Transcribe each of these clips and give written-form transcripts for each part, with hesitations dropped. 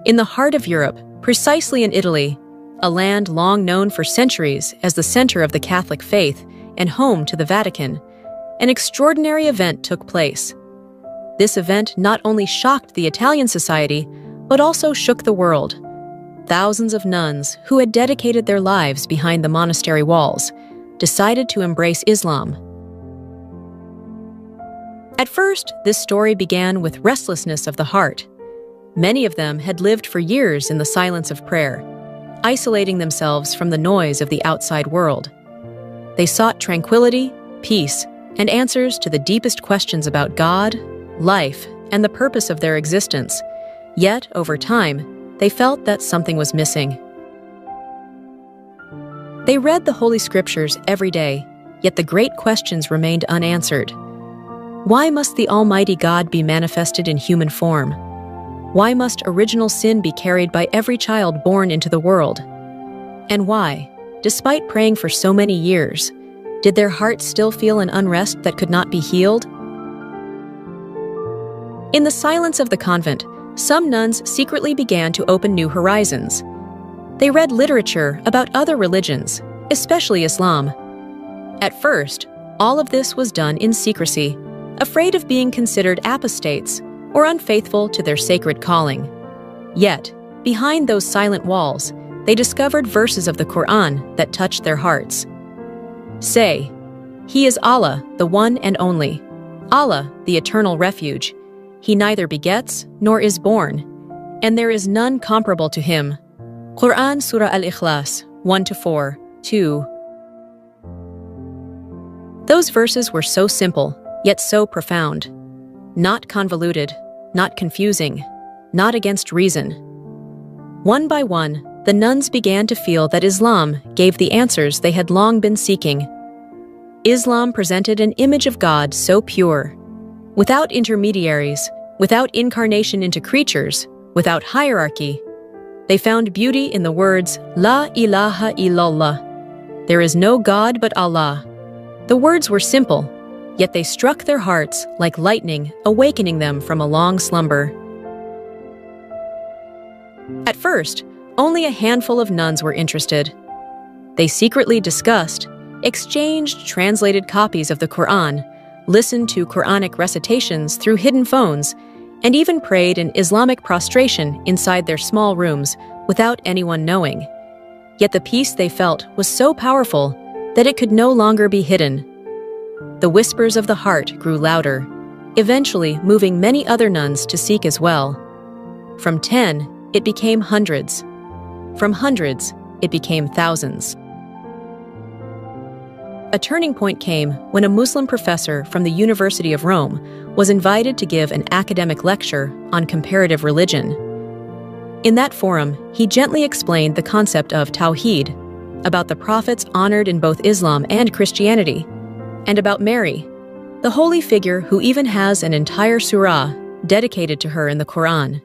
In the heart of Europe, precisely in Italy, a land long known for centuries as the center of the Catholic faith and home to the Vatican, an extraordinary event took place. This event not only shocked the Italian society, but also shook the world. Thousands of nuns who had dedicated their lives behind the monastery walls decided to embrace Islam. At first, this story began with restlessness of the heart. Many of them had lived for years in the silence of prayer, isolating themselves from the noise of the outside world. They sought tranquility, peace, and answers to the deepest questions about God, life, and the purpose of their existence. Yet, over time, they felt that something was missing. They read the Holy Scriptures every day, yet the great questions remained unanswered. Why must the Almighty God be manifested in human form? Why must original sin be carried by every child born into the world? And why, despite praying for so many years, did their hearts still feel an unrest that could not be healed? In the silence of the convent, some nuns secretly began to open new horizons. They read literature about other religions, especially Islam. At first, all of this was done in secrecy, afraid of being considered apostates or unfaithful to their sacred calling. Yet, behind those silent walls, they discovered verses of the Quran that touched their hearts. Say, He is Allah, the one and only, Allah, the eternal refuge. He neither begets nor is born, and there is none comparable to Him. Quran Surah Al-Ikhlas, 1-4, 2. Those verses were so simple, yet so profound. Not convoluted, not confusing, not against reason. One by one, the nuns began to feel that Islam gave the answers they had long been seeking. Islam presented an image of God so pure, without intermediaries, without incarnation into creatures, without hierarchy. They found beauty in the words, La ilaha illallah. There is no God but Allah. The words were simple, yet they struck their hearts like lightning, awakening them from a long slumber. At first, only a handful of nuns were interested. They secretly discussed, exchanged translated copies of the Quran, listened to Quranic recitations through hidden phones, and even prayed in Islamic prostration inside their small rooms without anyone knowing. Yet the peace they felt was so powerful that it could no longer be hidden. The whispers of the heart grew louder, eventually moving many other nuns to seek as well. From 10, it became hundreds. From hundreds, it became thousands. A turning point came when a Muslim professor from the University of Rome was invited to give an academic lecture on comparative religion. In that forum, he gently explained the concept of Tawheed, about the prophets honored in both Islam and Christianity, and about Mary, the holy figure who even has an entire surah dedicated to her in the Quran.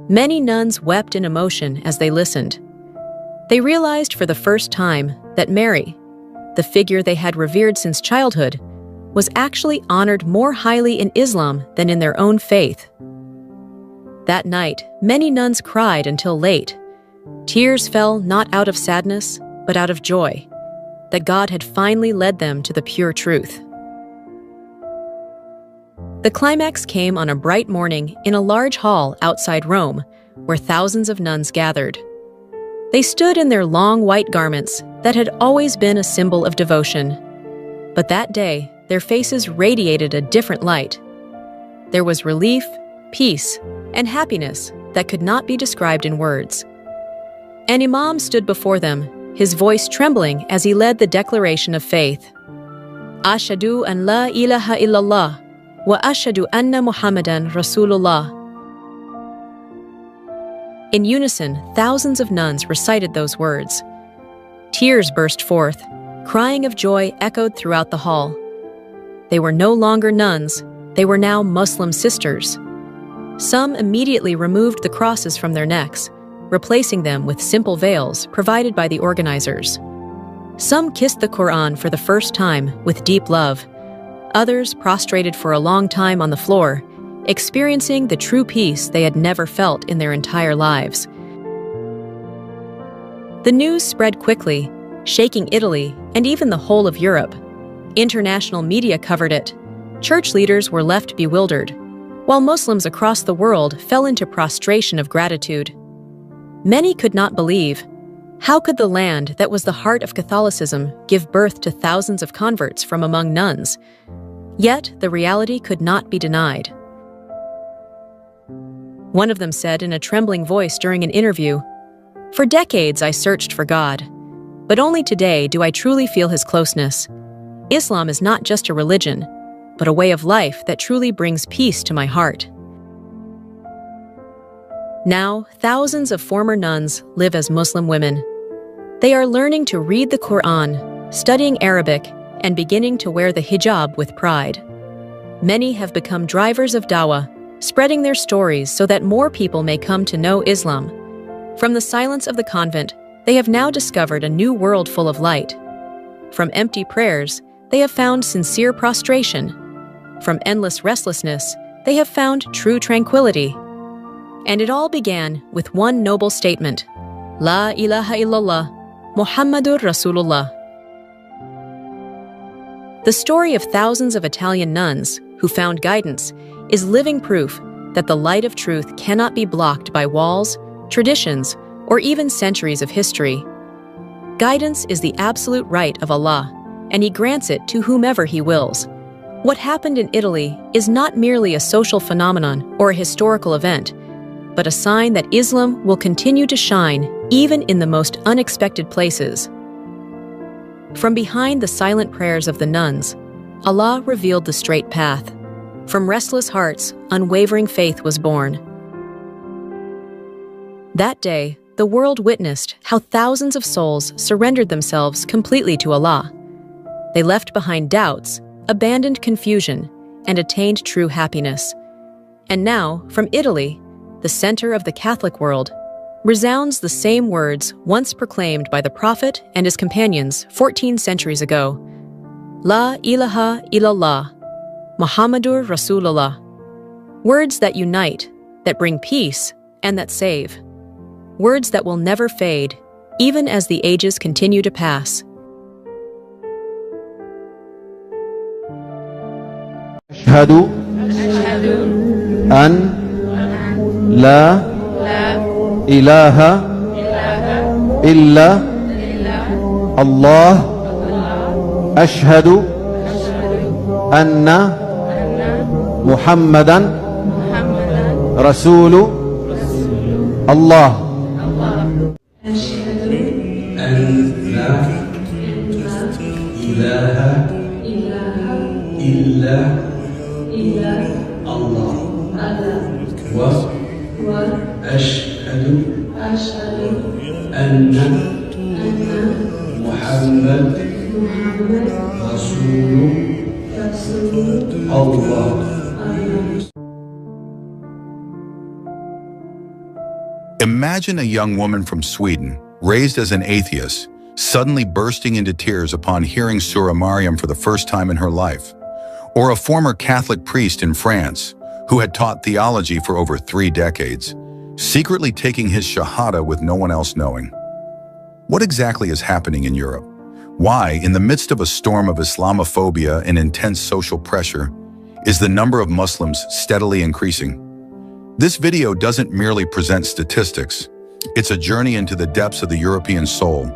Many nuns wept in emotion as they listened. They realized for the first time that Mary, the figure they had revered since childhood, was actually honored more highly in Islam than in their own faith. That night, many nuns cried until late. Tears fell not out of sadness, but out of joy, that God had finally led them to the pure truth. The climax came on a bright morning in a large hall outside Rome, where thousands of nuns gathered. They stood in their long white garments that had always been a symbol of devotion. But that day, their faces radiated a different light. There was relief, peace, and happiness that could not be described in words. An imam stood before them, his voice trembling as he led the declaration of faith. Ashhadu an la ilaha illallah wa ashhadu anna Muhammadan Rasulullah. In unison, thousands of nuns recited those words. Tears burst forth, crying of joy echoed throughout the hall. They were no longer nuns, they were now Muslim sisters. Some immediately removed the crosses from their necks, replacing them with simple veils provided by the organizers. Some kissed the Quran for the first time with deep love. Others prostrated for a long time on the floor, experiencing the true peace they had never felt in their entire lives. The news spread quickly, shaking Italy and even the whole of Europe. International media covered it. Church leaders were left bewildered, while Muslims across the world fell into prostration of gratitude. Many could not believe. How could the land that was the heart of Catholicism give birth to thousands of converts from among nuns? Yet the reality could not be denied. One of them said in a trembling voice during an interview, "For decades I searched for God, but only today do I truly feel His closeness. Islam is not just a religion, but a way of life that truly brings peace to my heart." Now, thousands of former nuns live as Muslim women. They are learning to read the Quran, studying Arabic, and beginning to wear the hijab with pride. Many have become drivers of dawah, spreading their stories so that more people may come to know Islam. From the silence of the convent, they have now discovered a new world full of light. From empty prayers, they have found sincere prostration. From endless restlessness, they have found true tranquility. And it all began with one noble statement, La ilaha illallah, Muhammadur Rasulullah. The story of thousands of Italian nuns who found guidance is living proof that the light of truth cannot be blocked by walls, traditions, or even centuries of history. Guidance is the absolute right of Allah, and He grants it to whomever He wills. What happened in Italy is not merely a social phenomenon or a historical event, but a sign that Islam will continue to shine even in the most unexpected places. From behind the silent prayers of the nuns, Allah revealed the straight path. From restless hearts, unwavering faith was born. That day, the world witnessed how thousands of souls surrendered themselves completely to Allah. They left behind doubts, abandoned confusion, and attained true happiness. And now, from Italy, the center of the Catholic world, resounds the same words once proclaimed by the Prophet and his companions 14 centuries ago. La ilaha illallah, Muhammadur Rasulullah. Words that unite, that bring peace, and that save. Words that will never fade, even as the ages continue to pass. أشهد أن لا إله إلا الله أشهد أن محمدا رسول الله أشهد أن لا إله إلا الله وأشهد أن محمد رسول الله. Imagine a young woman from Sweden, raised as an atheist, suddenly bursting into tears upon hearing Surah Maryam for the first time in her life. Or a former Catholic priest in France, who had taught theology for over 3 decades, secretly taking his shahada with no one else knowing. What exactly is happening in Europe? Why, in the midst of a storm of Islamophobia and intense social pressure, is the number of Muslims steadily increasing? This video doesn't merely present statistics. It's a journey into the depths of the European soul,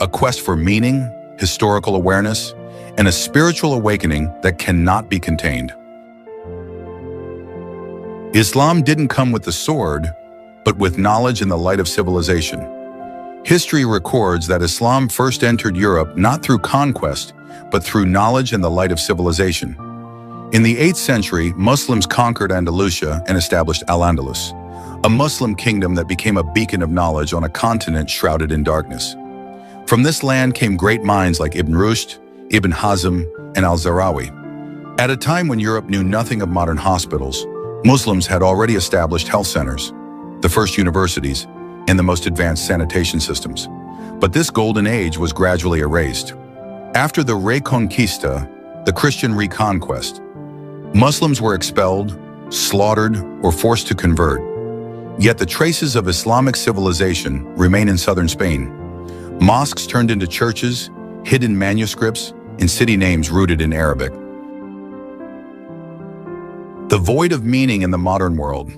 a quest for meaning, historical awareness, and a spiritual awakening that cannot be contained. Islam didn't come with the sword, but with knowledge and the light of civilization. History records that Islam first entered Europe not through conquest, but through knowledge and the light of civilization. In the 8th century, Muslims conquered Andalusia and established Al-Andalus, a Muslim kingdom that became a beacon of knowledge on a continent shrouded in darkness. From this land came great minds like Ibn Rushd, Ibn Hazm, and Al-Zarawi. At a time when Europe knew nothing of modern hospitals, Muslims had already established health centers, the first universities, and the most advanced sanitation systems. But this golden age was gradually erased. After the Reconquista, the Christian reconquest, Muslims were expelled, slaughtered, or forced to convert. Yet the traces of Islamic civilization remain in southern Spain. Mosques turned into churches, hidden manuscripts, and city names rooted in Arabic. The void of meaning in the modern world.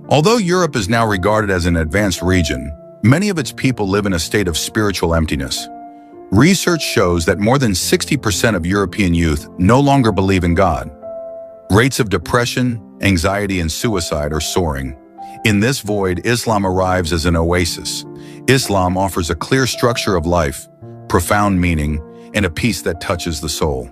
Although Europe is now regarded as an advanced region, many of its people live in a state of spiritual emptiness. Research shows that more than 60% of European youth no longer believe in God. Rates of depression, anxiety, and suicide are soaring. In this void, Islam arrives as an oasis. Islam offers a clear structure of life, profound meaning, and a peace that touches the soul.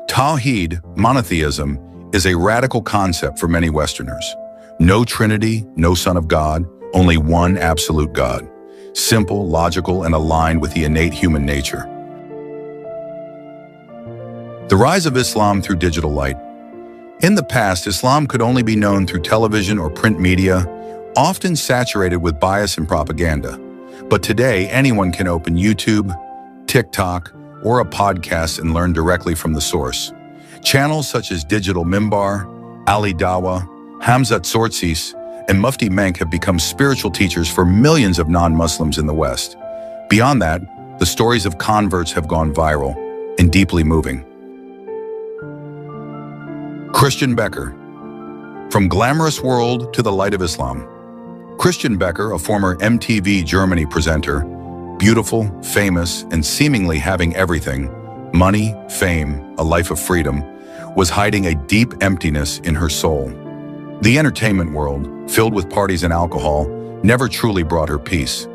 Tawheed, monotheism, is a radical concept for many Westerners. No Trinity, no Son of God, only one absolute God. Simple, logical, and aligned with the innate human nature. The rise of Islam through digital light. In the past, Islam could only be known through television or print media, often saturated with bias and propaganda. But today, anyone can open YouTube, TikTok, or a podcast and learn directly from the source. Channels such as Digital Mimbar, Ali Dawa, Hamza Tsortsis, and Mufti Menk have become spiritual teachers for millions of non-Muslims in the West. Beyond that, the stories of converts have gone viral and deeply moving. Christian Becker. From glamorous world to the light of Islam. Christian Becker, a former MTV Germany presenter, beautiful, famous, and seemingly having everything, money, fame, a life of freedom, was hiding a deep emptiness in her soul. The entertainment world, filled with parties and alcohol, never truly brought her peace.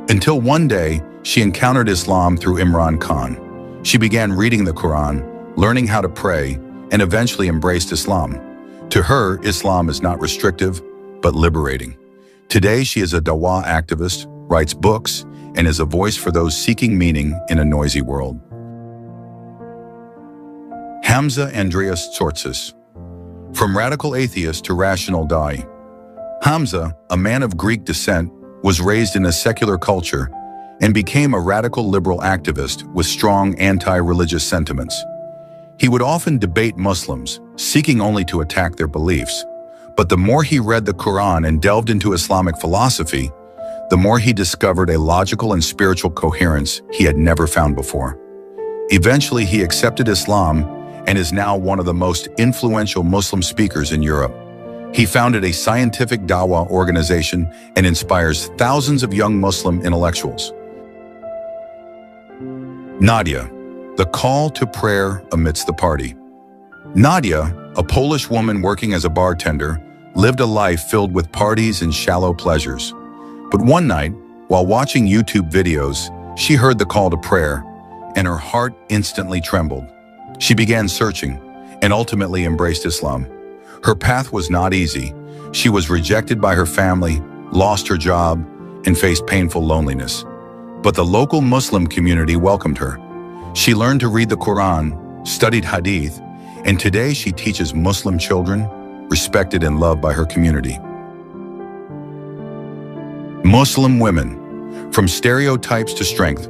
Until one day, she encountered Islam through Imran Khan. She began reading the Quran, learning how to pray, and eventually embraced Islam. To her, Islam is not restrictive, but liberating. Today, she is a dawah activist, writes books, and is a voice for those seeking meaning in a noisy world. Hamza Andreas Tsortsis. From radical atheist to rational da'i. Hamza, a man of Greek descent, was raised in a secular culture and became a radical liberal activist with strong anti-religious sentiments. He would often debate Muslims, seeking only to attack their beliefs. But the more he read the Quran and delved into Islamic philosophy, the more he discovered a logical and spiritual coherence he had never found before. Eventually, he accepted Islam and is now one of the most influential Muslim speakers in Europe. He founded a scientific dawah organization and inspires thousands of young Muslim intellectuals. Nadia, the call to prayer amidst the party. Nadia, a Polish woman working as a bartender, lived a life filled with parties and shallow pleasures. But one night, while watching YouTube videos, she heard the call to prayer, and her heart instantly trembled. She began searching, and ultimately embraced Islam. Her path was not easy. She was rejected by her family, lost her job, and faced painful loneliness. But the local Muslim community welcomed her. She learned to read the Quran, studied Hadith, and today she teaches Muslim children, respected and loved by her community. Muslim women. From stereotypes to strength.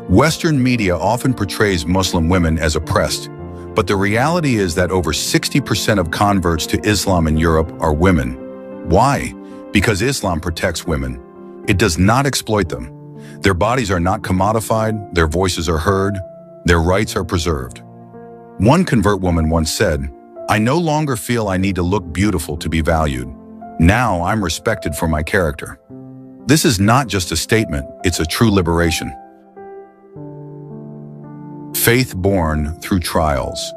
Western media often portrays Muslim women as oppressed, but the reality is that over 60% of converts to Islam in Europe are women. Why? Because Islam protects women. It does not exploit them. Their bodies are not commodified, their voices are heard, their rights are preserved. One convert woman once said, "I no longer feel I need to look beautiful to be valued. Now I'm respected for my character." This is not just a statement, it's a true liberation. Faith born through trials.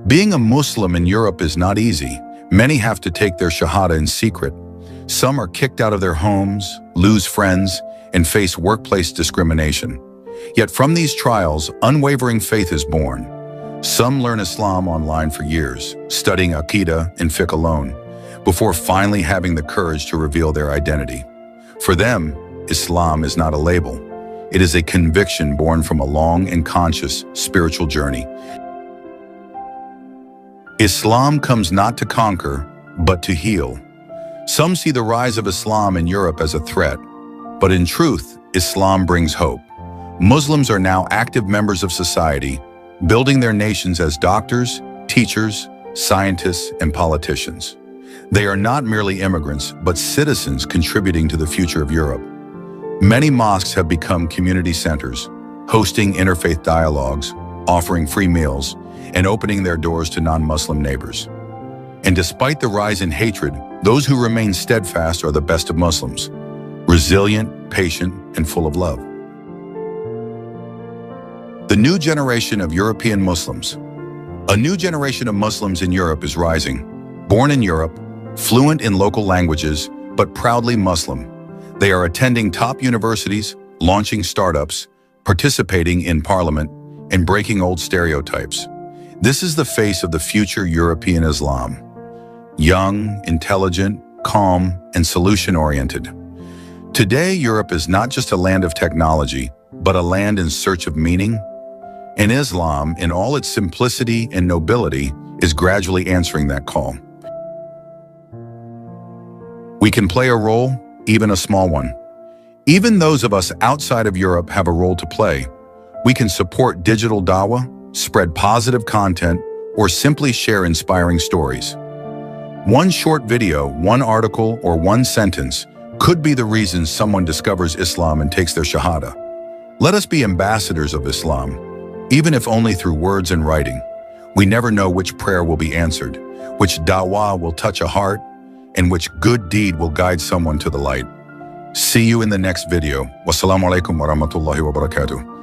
Being a Muslim in Europe is not easy. Many have to take their shahada in secret. Some are kicked out of their homes, lose friends, and face workplace discrimination. Yet from these trials, unwavering faith is born. Some learn Islam online for years, studying Aqidah and fiqh alone, before finally having the courage to reveal their identity. For them, Islam is not a label. It is a conviction born from a long and conscious spiritual journey. Islam comes not to conquer, but to heal. Some see the rise of Islam in Europe as a threat, but in truth, Islam brings hope. Muslims are now active members of society, building their nations as doctors, teachers, scientists, and politicians. They are not merely immigrants, but citizens contributing to the future of Europe. Many mosques have become community centers, hosting interfaith dialogues, offering free meals, and opening their doors to non-Muslim neighbors. And despite the rise in hatred, those who remain steadfast are the best of Muslims, resilient, patient, and full of love. The new generation of European Muslims. A new generation of Muslims in Europe is rising. Born in Europe, fluent in local languages, but proudly Muslim. They are attending top universities, launching startups, participating in parliament, and breaking old stereotypes. This is the face of the future European Islam. Young, intelligent, calm, and solution-oriented. Today, Europe is not just a land of technology, but a land in search of meaning. And Islam, in all its simplicity and nobility, is gradually answering that call. We can play a role, even a small one. Even those of us outside of Europe have a role to play. We can support digital dawah, spread positive content, or simply share inspiring stories. One short video, one article, or one sentence could be the reason someone discovers Islam and takes their shahada. Let us be ambassadors of Islam, even if only through words and writing. We never know which prayer will be answered, which dawah will touch a heart, and which good deed will guide someone to the light. See you in the next video. Wassalamu alaikum wa rahmatullahi wa barakatuh.